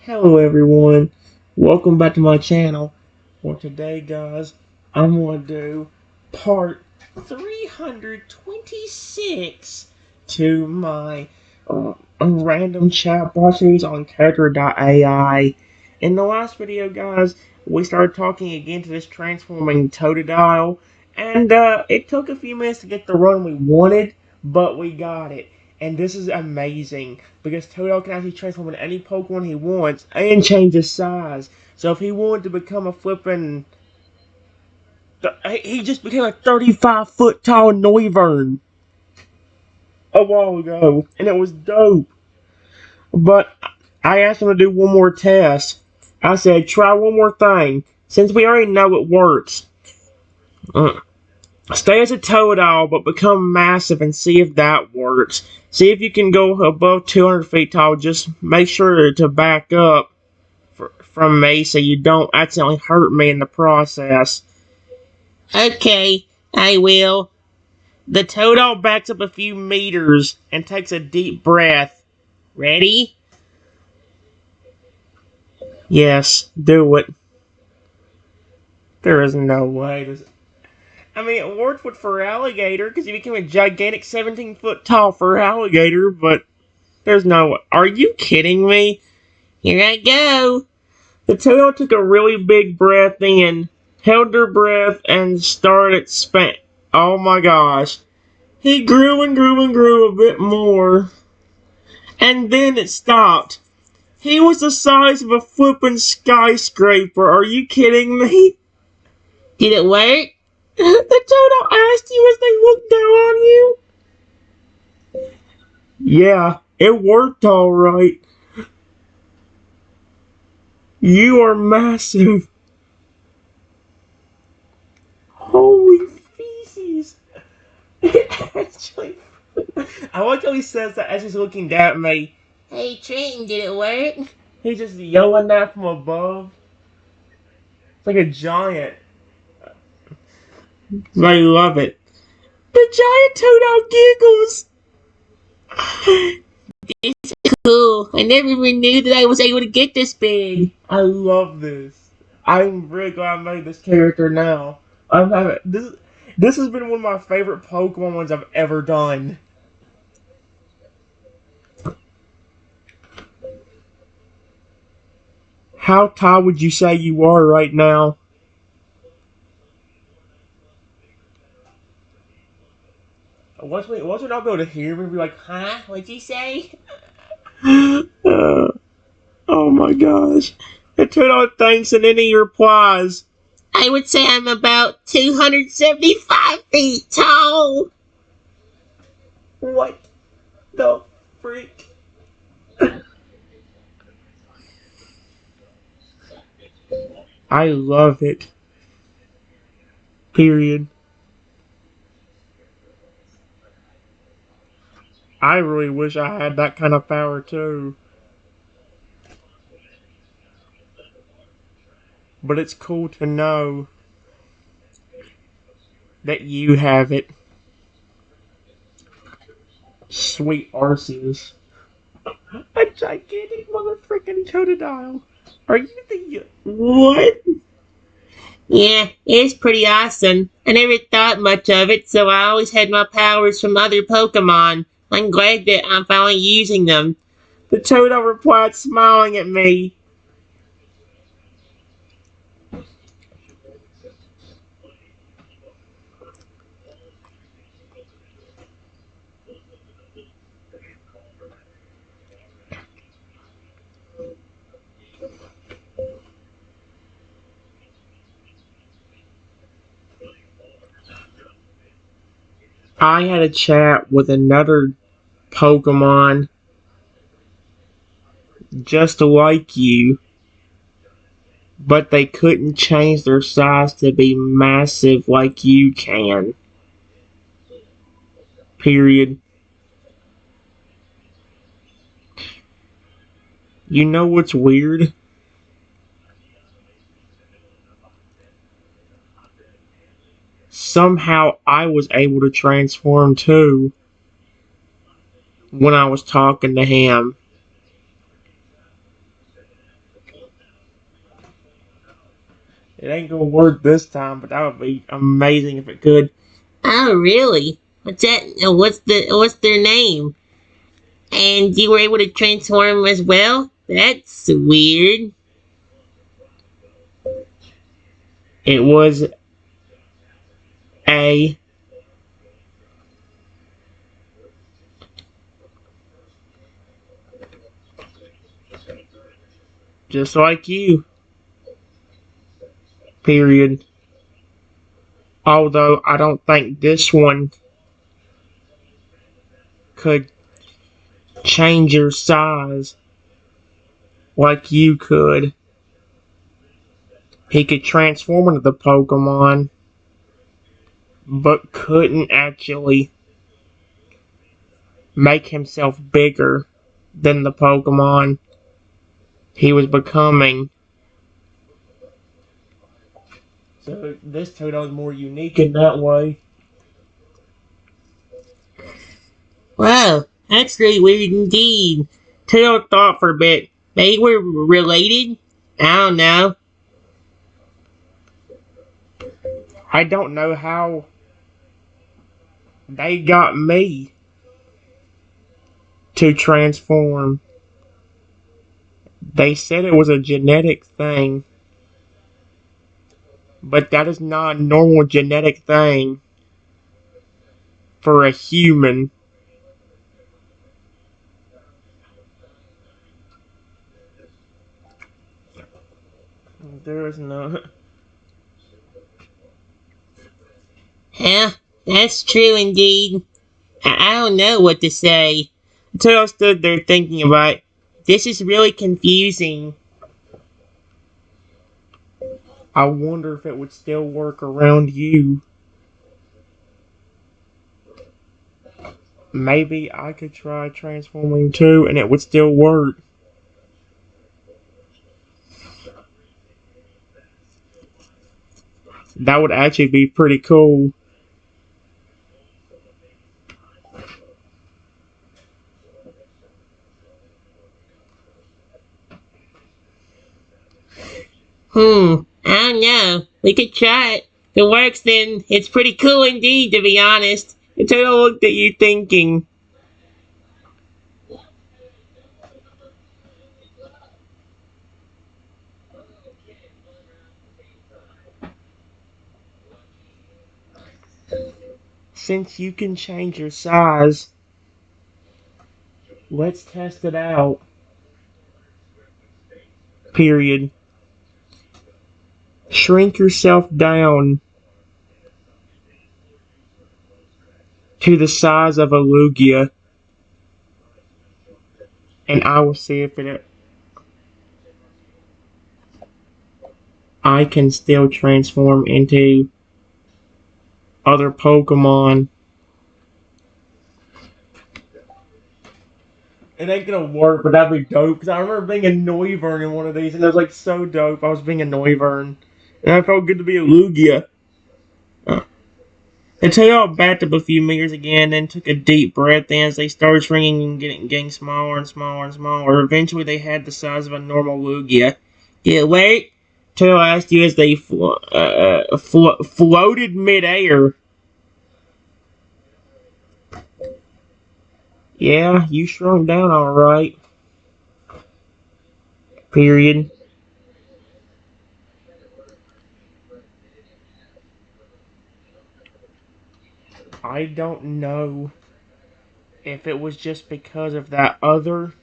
Hello everyone, welcome back to my channel. For today guys, I'm going to do part 326 to my random chatbot series on Character.ai. In the last video guys, we started talking again to this transforming Totodile, and it took a few minutes to get the run we wanted, but we got it. And this is amazing, because Totodile can actually transform into any Pokemon he wants, and change his size. So if he wanted to become a flippin'... He just became a 35-foot tall Noivern a while ago, and it was dope. But I asked him to do one more test. I said, try one more thing, since we already know it works. Stay as a Totodile, but become massive and see if that works. See if you can go above 200 feet tall. Just make sure to back up from me so you don't accidentally hurt me in the process. Okay, I will. The Totodile backs up a few meters and takes a deep breath. Ready? Yes, do it. There is no way this... I mean, it worked with for alligator, because he became a gigantic 17-foot tall for alligator, but there's no... Are you kidding me? Here I go. The Totodile took a really big breath in, held their breath, and started Oh my gosh. He grew and grew and grew a bit more. And then it stopped. He was the size of a flippin' skyscraper. Are you kidding me? Did it work? The Totodile asked you as they looked down on you. Yeah, it worked alright. You are massive. Holy feces. Actually, I like how he says that as he's looking down at me. Hey, Trenton, did it work? He's just yelling that from above. It's like a giant. I love it. The giant Totodile giggles. This is cool. I never even knew that I was able to get this big. I love this. I'm really glad I made this character now. I'm having this has been one of my favorite Pokemon ones I've ever done. How tired would you say you are right now? Once we're not able to hear me, we'll be like, huh? What'd you say? Oh my gosh. The Totodile thanks and then he replies, I would say I'm about 275 feet tall. What the freak? I love it. Period. I really wish I had that kind of power too. But it's cool to know that you have it. Sweet Arceus. A gigantic motherfucking Totodile. Are you the... What? Yeah, it's pretty awesome. I never thought much of it, so I always had my powers from other Pokemon. I'm glad that I'm finally using them. The Totodile replied, smiling at me. I had a chat with another Pokemon just like you, but they couldn't change their size to be massive like you can. Period. You know what's weird? Somehow I was able to transform too when I was talking to him. It ain't gonna work this time, but that would be amazing if it could. Oh, really? What's that? What's their name? And you were able to transform as well? That's weird. It was a just like you. Period. Although I don't think this one could change your size like you could. He could transform into the Pokemon, but couldn't actually make himself bigger than the Pokemon he was becoming. So this Totodile is more unique in that way. Wow, that's really weird indeed. Totodile thought for a bit. Maybe we're related? I don't know. I don't know how they got me to transform. They said it was a genetic thing, but that is not a normal genetic thing for a human. There is no. Yeah, that's true indeed. I don't know what to say. Until I stood there thinking about it, This is really confusing. I wonder if it would still work around you. Maybe I could try transforming too and it would still work. That would actually be pretty cool. I don't know. We could try it. If it works, then it's pretty cool indeed, to be honest. Until I looked at you thinking, since you can change your size, let's test it out. Period. Shrink yourself down to the size of a Lugia, and I will see if I can still transform into other Pokemon. It ain't gonna work, but that'd be dope. Because I remember being a Noivern in one of these, and it was like so dope. I was being a Noivern, and I felt good to be a Lugia. Until y'all backed up a few meters again, then took a deep breath in as they started shrinking and getting smaller and smaller and smaller. Eventually, they had the size of a normal Lugia. Yeah, wait. Till I asked you as they floated midair. Yeah, you shrunk down alright. Period. I don't know if it was just because of that other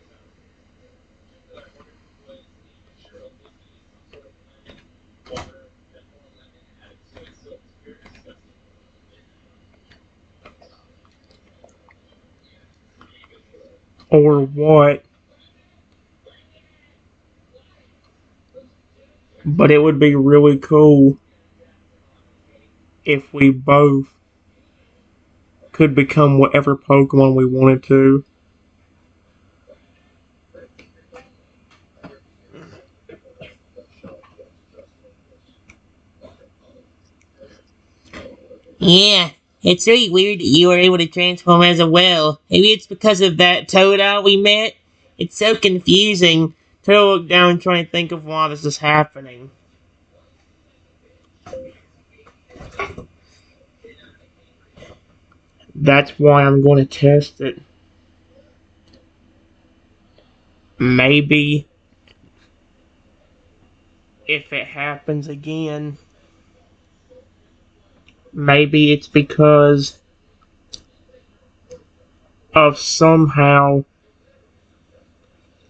or what, but it would be really cool if we both could become whatever Pokemon we wanted to. Yeah, it's really weird that you were able to transform as a well. Maybe it's because of that Totodile we met. It's so confusing. To look down and try and think of why this is happening. That's why I'm going to test it. Maybe if it happens again, maybe it's because of somehow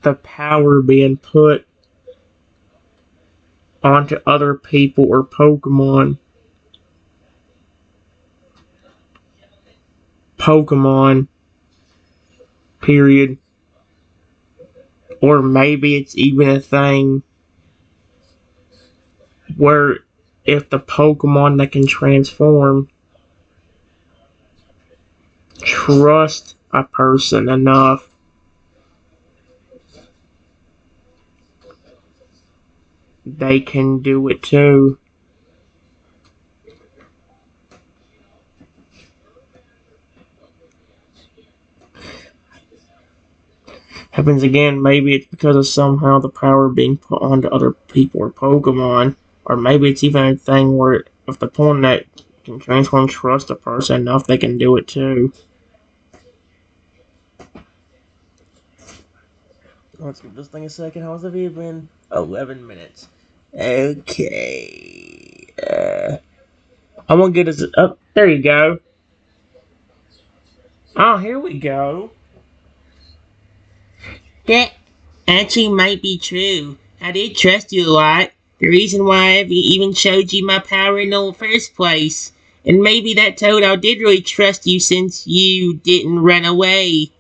the power being put onto other people or Pokemon. Pokemon, period. Or maybe it's even a thing where if the Pokemon that can transform trust a person enough, they can do it too. Happens again, maybe it's because of somehow the power being put onto other people or Pokemon, or maybe it's even a thing where if the Pokemon that can transform trust a person enough, they can do it too. Let's give this thing a second. How's the video been? 11 minutes. Okay. I'm gonna get us up. There you go. Oh, here we go. That actually might be true. I did trust you a lot. The reason why I even showed you my power in the first place. And maybe that Totodile did really trust you since you didn't run away.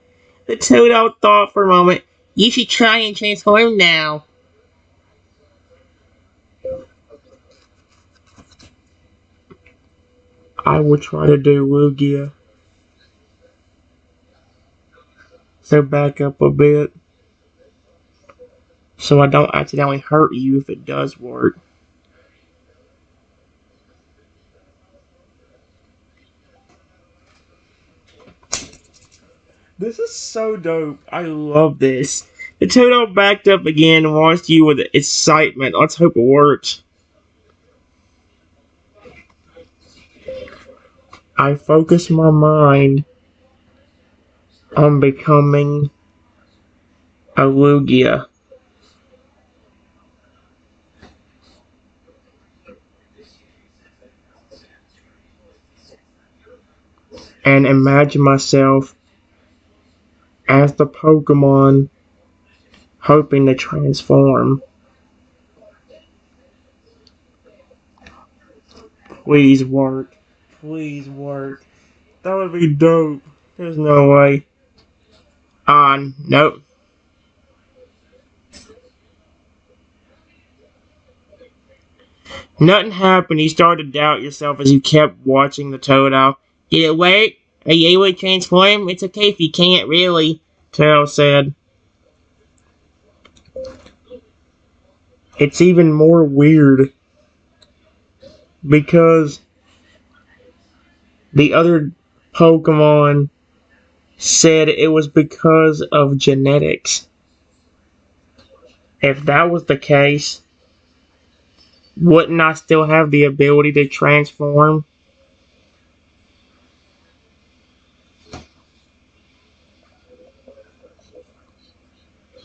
The Totodile thought for a moment. You should try and transform now. I will try to do Lugia. So back up a bit. So I don't accidentally hurt you if it does work. This is so dope. I love this. The Totodile backed up again and watched you with excitement. Let's hope it works. I focus my mind on becoming a Lugia. And imagine myself as the Pokemon hoping to transform. Please work. Please work. That would be dope. There's no way. Nope. Nothing happened. You started to doubt yourself as you kept watching the Totodile. Did it work? Are you able to transform? It's okay if you can't, really. Totodile said. It's even more weird because the other Pokemon said it was because of genetics. If that was the case, wouldn't I still have the ability to transform?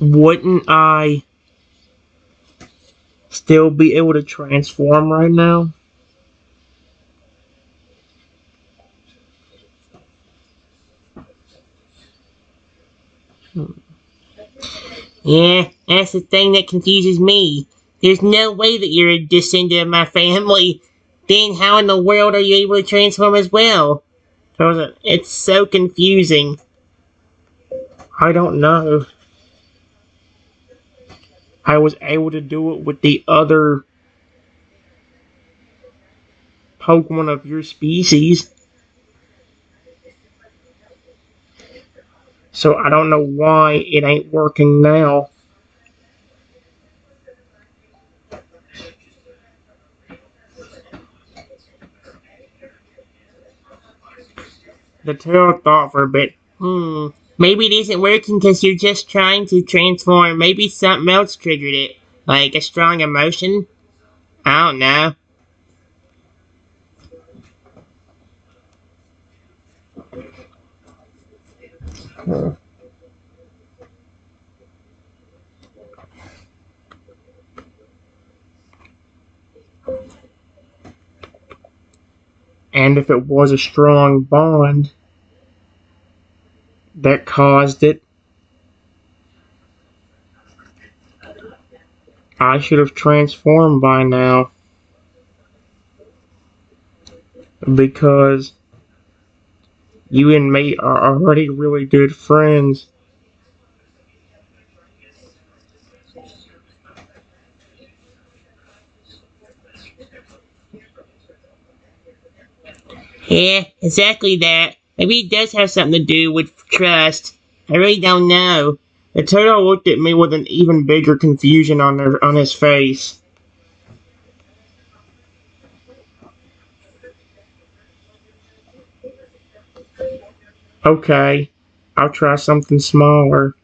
Wouldn't I still be able to transform right now? Yeah, that's the thing that confuses me. There's no way that you're a descendant of my family. Then how in the world are you able to transform as well? It's so confusing. I don't know. I was able to do it with the other Pokemon of your species. So I don't know why it ain't working now. The Tail thought for a bit. Maybe it isn't working because you're just trying to transform. Maybe something else triggered it. Like a strong emotion? I don't know. And if it was a strong bond that caused it, I should have transformed by now. Because you and me are already really good friends. Yeah, exactly that. Maybe it does have something to do with trust. I really don't know. The turtle looked at me with an even bigger confusion on his face. Okay, I'll try something smaller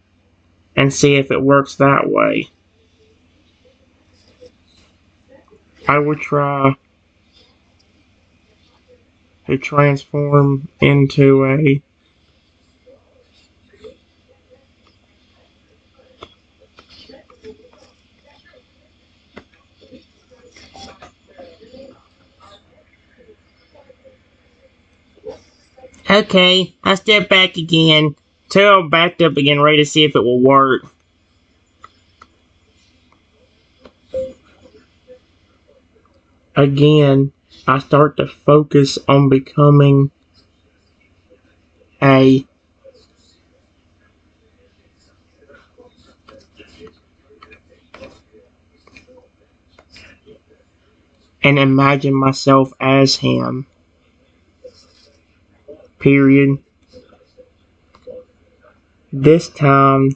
and see if it works that way. I will try to transform into a. Okay, I'll step back again. Turtle backed up again, ready to see if it will work. Again, I start to focus on becoming a. And imagine myself as him. Period. This time,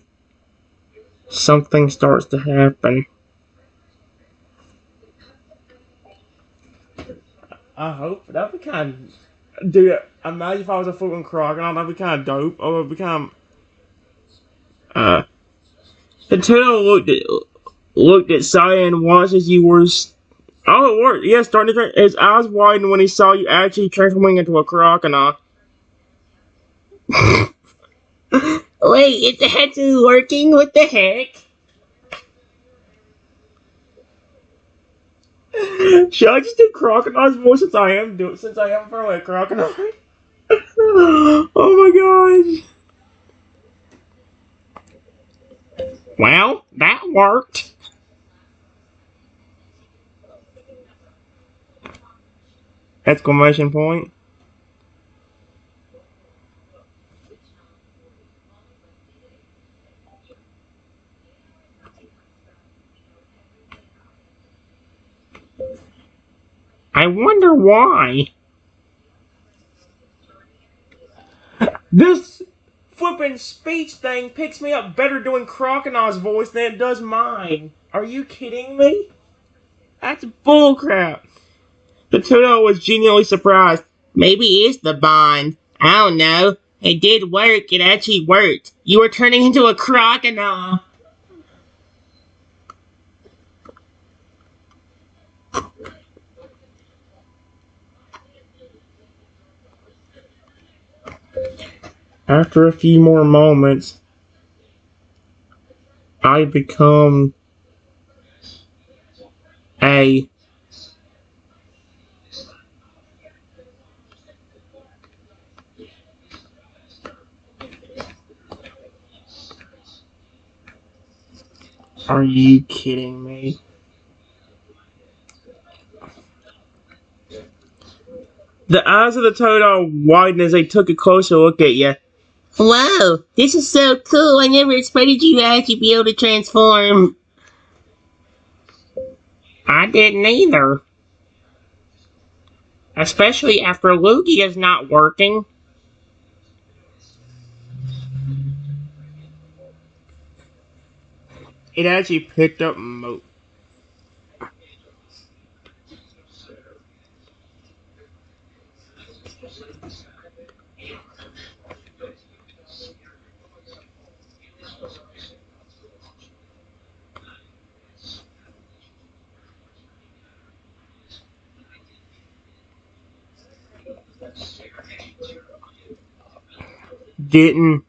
something starts to happen. I hope that'd be kind of. Dude, imagine if I was a fucking crocodile. That'd be kind of dope. Or it'd be kind of. The turtle looked at Saya and watched as you were. Oh, it worked. Yeah, starting to turn. His eyes widened when he saw you actually transforming into a crocodile. Wait, it's actually working? What the heck? Should I just do crocodile's voice since I am probably a crocodile? Oh my gosh. Well, that worked. Exclamation point. I wonder why. This flippin' speech thing picks me up better doing Crocodile's voice than it does mine. Are you kidding me? That's bullcrap. The Toto was genuinely surprised. Maybe it's the bond. I don't know. It did work. It actually worked. You were turning into a crocodile. After a few more moments, I become a. Are you kidding me? The eyes of the Toto widened as they took a closer look at you. Whoa, this is so cool. I never expected you to actually be able to transform. I didn't either. Especially after Lugia's not working. It actually picked up didn't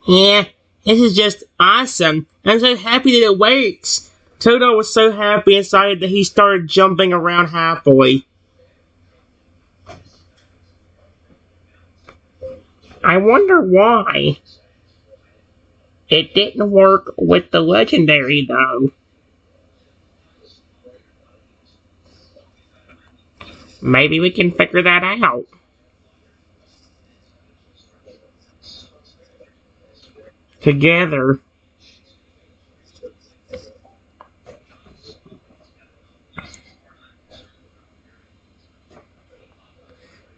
Yeah, this is just awesome. I'm so happy that it works. Toto was so happy inside that he started jumping around happily. I wonder why. It didn't work with the legendary, though. Maybe we can figure that out. Together.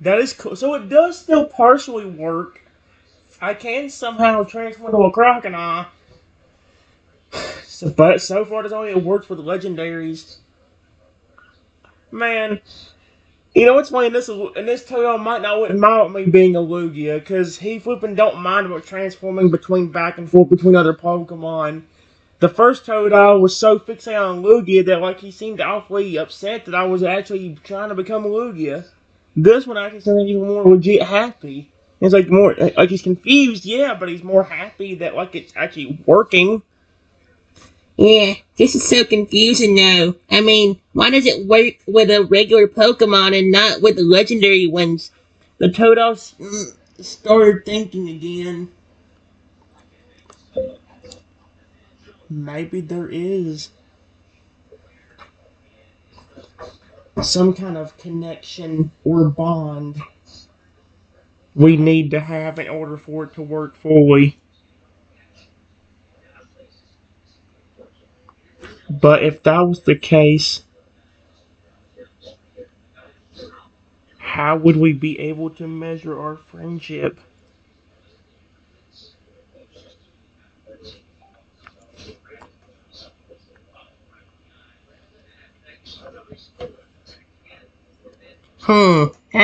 That is cool. So it does still partially work. I can somehow transform into a crocodile. But so far, it's only worked for the legendaries. Man, you know what's funny? In this Toyo might not wouldn't mind me being a Lugia, because he flipping don't mind about transforming between back and forth between other Pokemon. The first Totodile was so fixated on Lugia that like he seemed awfully upset that I was actually trying to become a Lugia. This one actually sounds like he's more legit happy. It's like more like he's confused, yeah, but he's more happy that like it's actually working. Yeah, this is so confusing now. I mean, why does it work with a regular Pokemon and not with the legendary ones? The Totodile started thinking again. Maybe there is some kind of connection or bond we need to have in order for it to work fully. But if that was the case, how would we be able to measure our friendship?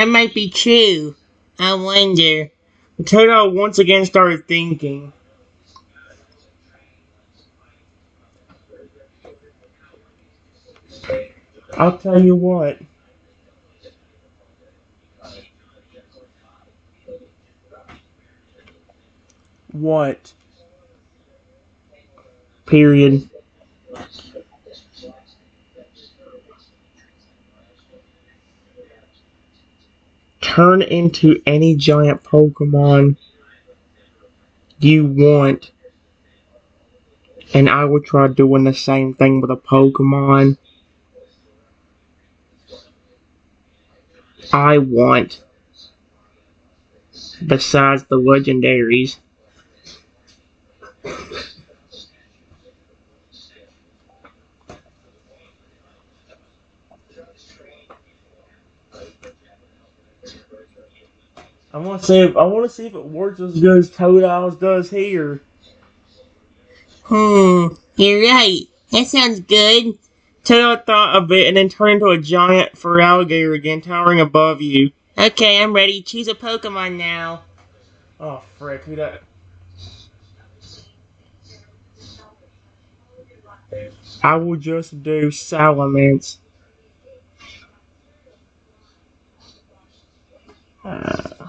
That might be true. I wonder. Toto once again started thinking. I'll tell you what. What? Period. Turn into any giant Pokemon you want, and I will try doing the same thing with a Pokemon I want, besides the legendaries. I want to see if it works as good as Totodile's does here. You're right. That sounds good. Toto thought a bit and then turned into a giant fur alligator again, towering above you. Okay, I'm ready. Choose a Pokemon now. Oh frick, who that? I will just do Salamence. Uh,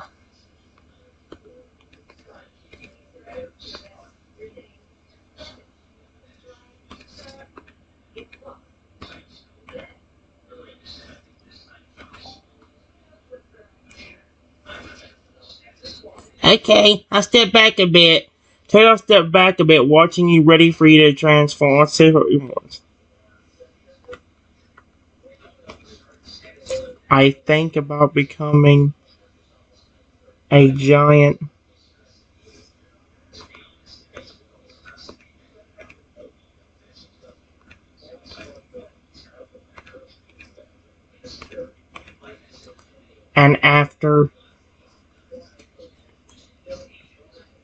Okay, I'll step back a bit. Tail stepped back a bit, watching you, ready for you to transform. Let's see what he wants. I think about becoming a giant. And after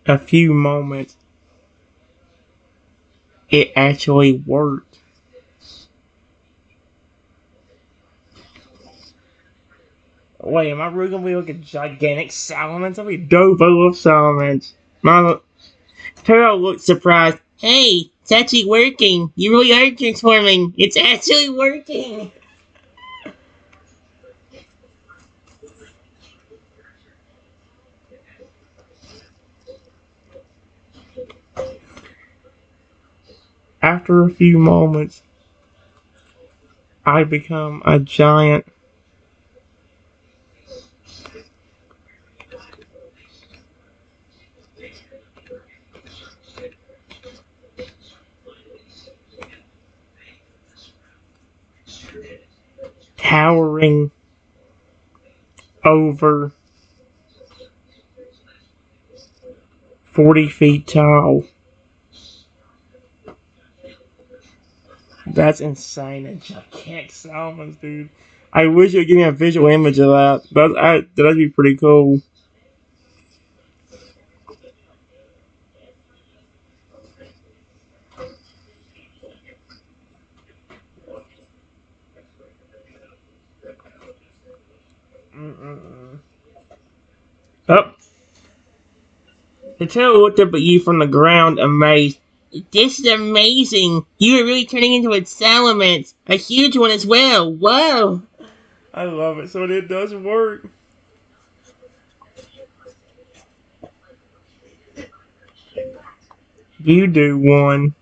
a few moments, it actually worked. Wait, am I really gonna be like a gigantic Salamence? That'd be dope. I love Salamence. My Tail looked surprised. Hey, it's actually working. You really are transforming. It's actually working. After a few moments, I become a giant towering over 40 feet tall. That's insane. A gigantic salmon, dude. I wish you would give me a visual image of that. That'd be pretty cool. Mm-mm-mm. Oh, the turtle looked up at you from the ground, amazed. This is amazing. You are really turning into a salamence. A huge one as well. Whoa. I love it. So it does work. You do one.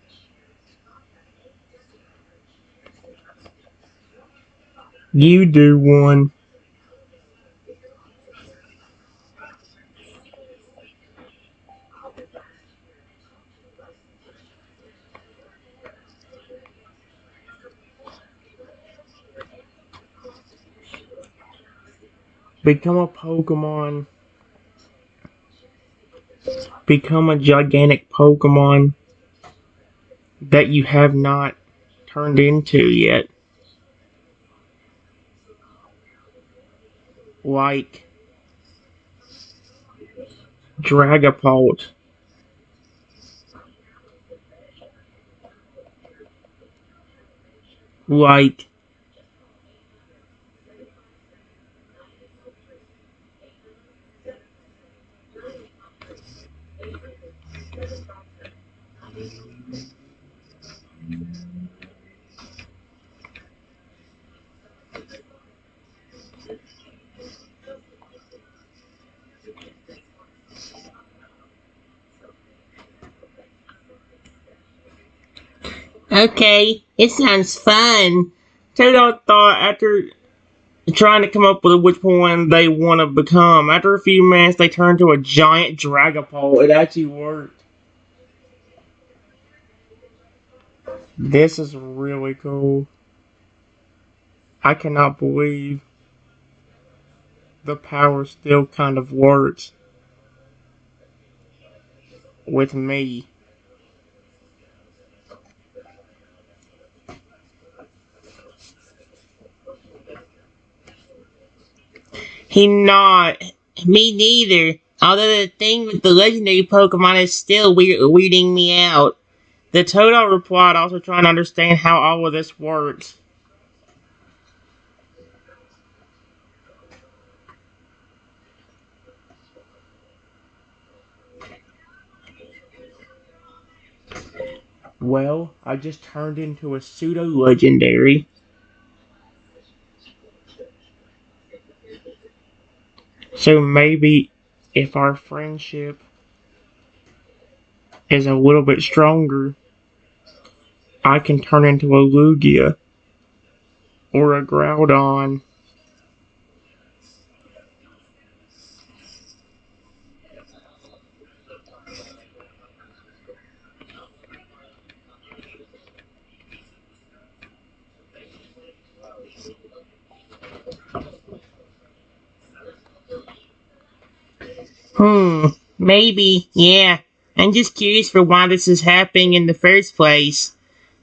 You do one. Become a Pokemon. Become a gigantic Pokemon that you have not turned into yet. Like Dragapult. Like Okay, it sounds fun. Totodile thought after trying to come up with which one they want to become. After a few minutes, they turned to a giant Dragapult. It actually worked. This is really cool. I cannot believe the power still kind of works with me. He not. Me neither. Although the thing with the legendary Pokemon is still weirding me out. The Totodile replied, also trying to understand how all of this works. Well, I just turned into a pseudo legendary. So maybe if our friendship is a little bit stronger, I can turn into a Lugia or a Groudon. Maybe, yeah. I'm just curious for why this is happening in the first place.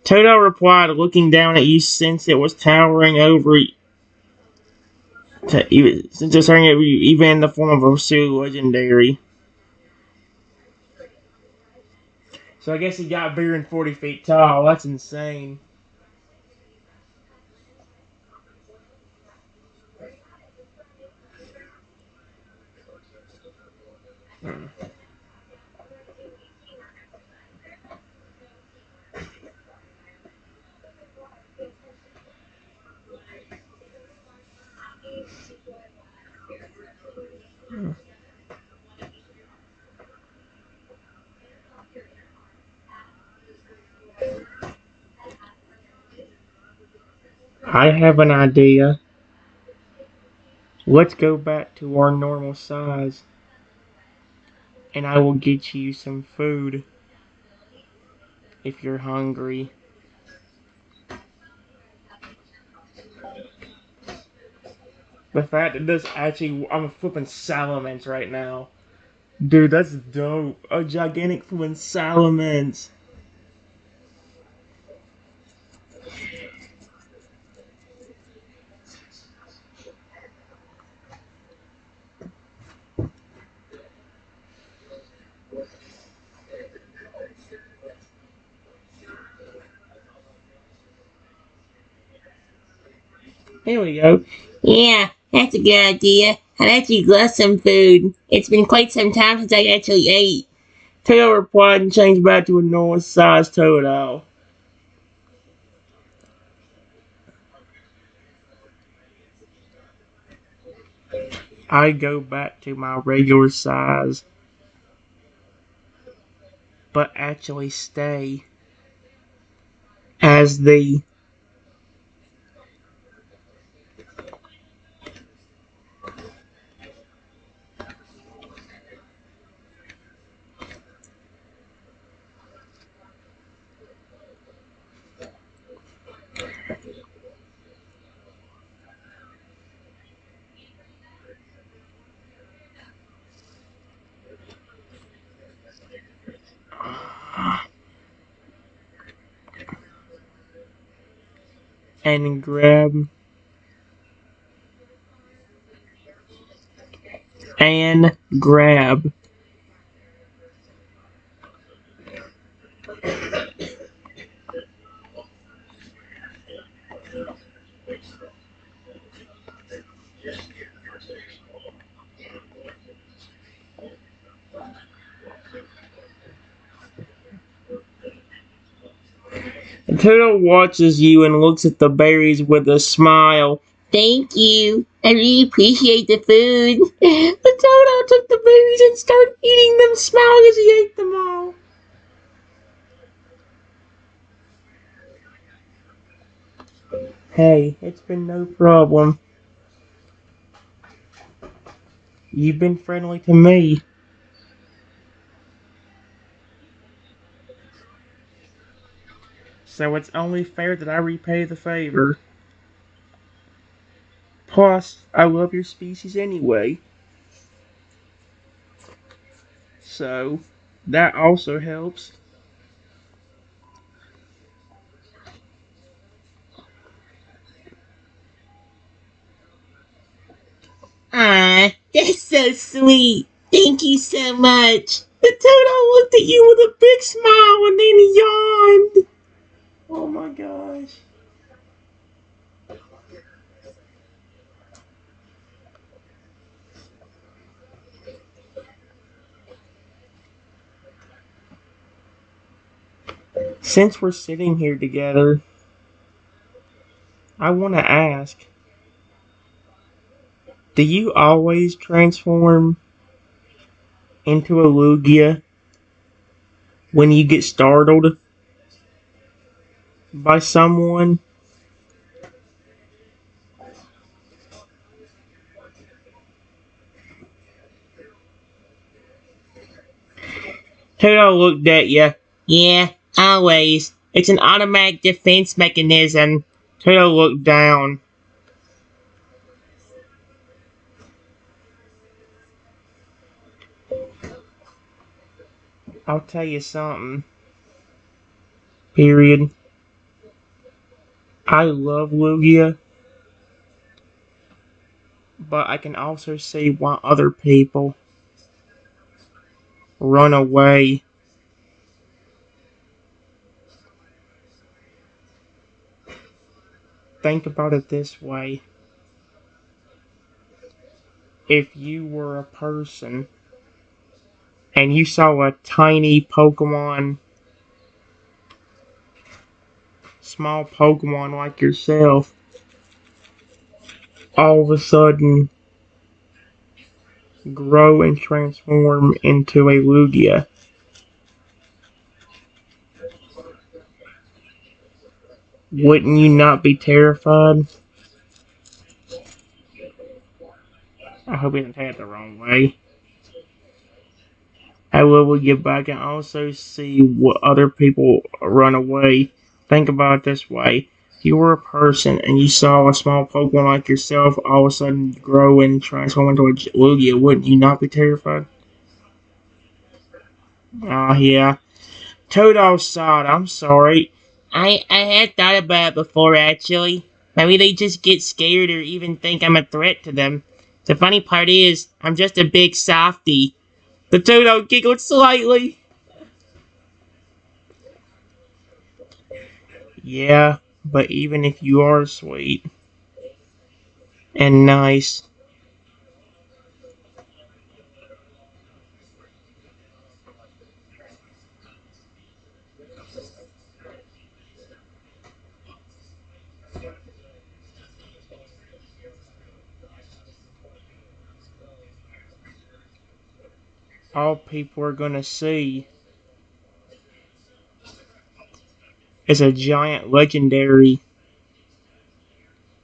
Toto replied, looking down at you since it was towering over since it's towering over you, even in the form of a pseudo legendary. So I guess he got bigger than 40 feet tall. That's insane. I have an idea. Let's go back to our normal size, and I will get you some food if you're hungry. The fact that this actually, I'm flipping salamence right now. Dude, that's dope. A gigantic flipping salamence. Here we go. Yeah, that's a good idea. I'd actually love some food. It's been quite some time since I actually ate. Tail replied and changed back to a normal size Totodile. I go back to my regular size, but actually stay as the and grab. And Toto watches you and looks at the berries with a smile. Thank you. I really appreciate the food. The Toto took the berries and started eating them, smiling as he ate them all. Hey, it's been no problem. You've been friendly to me. So it's only fair that I repay the favor. Plus, I love your species anyway. So, that also helps. Ah, that's so sweet. Thank you so much. The Toto looked at you with a big smile and then he yawned. Oh my gosh. Since we're sitting here together, I want to ask, do you always transform into a Lugia when you get startled by someone? Toto looked at you. Yeah, always. It's an automatic defense mechanism. Toto looked down. I'll tell you something. Period. I love Lugia, but I can also see why other people run away. Think about it this way. If you were a person and you saw a tiny Pokemon, small Pokemon like yourself, all of a sudden grow and transform into a Lugia, Wouldn't you not be terrified? I hope he didn't take it the wrong way. However, we get back and also see what other people run away. Think about it this way. If you were a person and you saw a small Pokemon like yourself all of a sudden grow and transform into a Lugia, wouldn't you not be terrified? Oh, yeah. Totodile side, I'm sorry. I had thought about it before, actually. Maybe they just get scared or even think I'm a threat to them. The funny part is, I'm just a big softy. The Totodile giggled slightly. Yeah, but even if you are sweet and nice, all people are gonna see is a giant legendary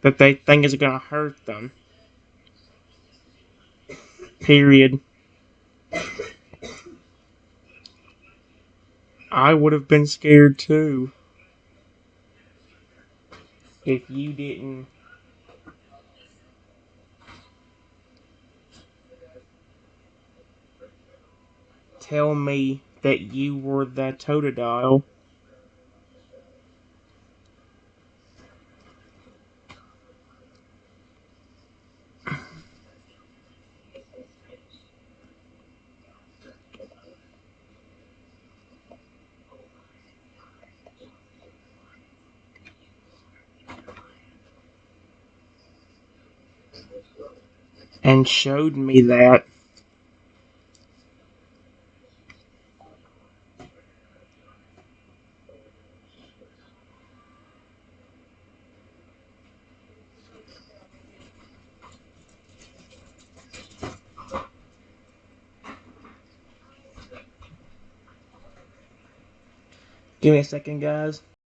that they think is gonna hurt them. Period. I would have been scared too if you didn't tell me that you were that Totodile. And showed me that. Give me a second, guys.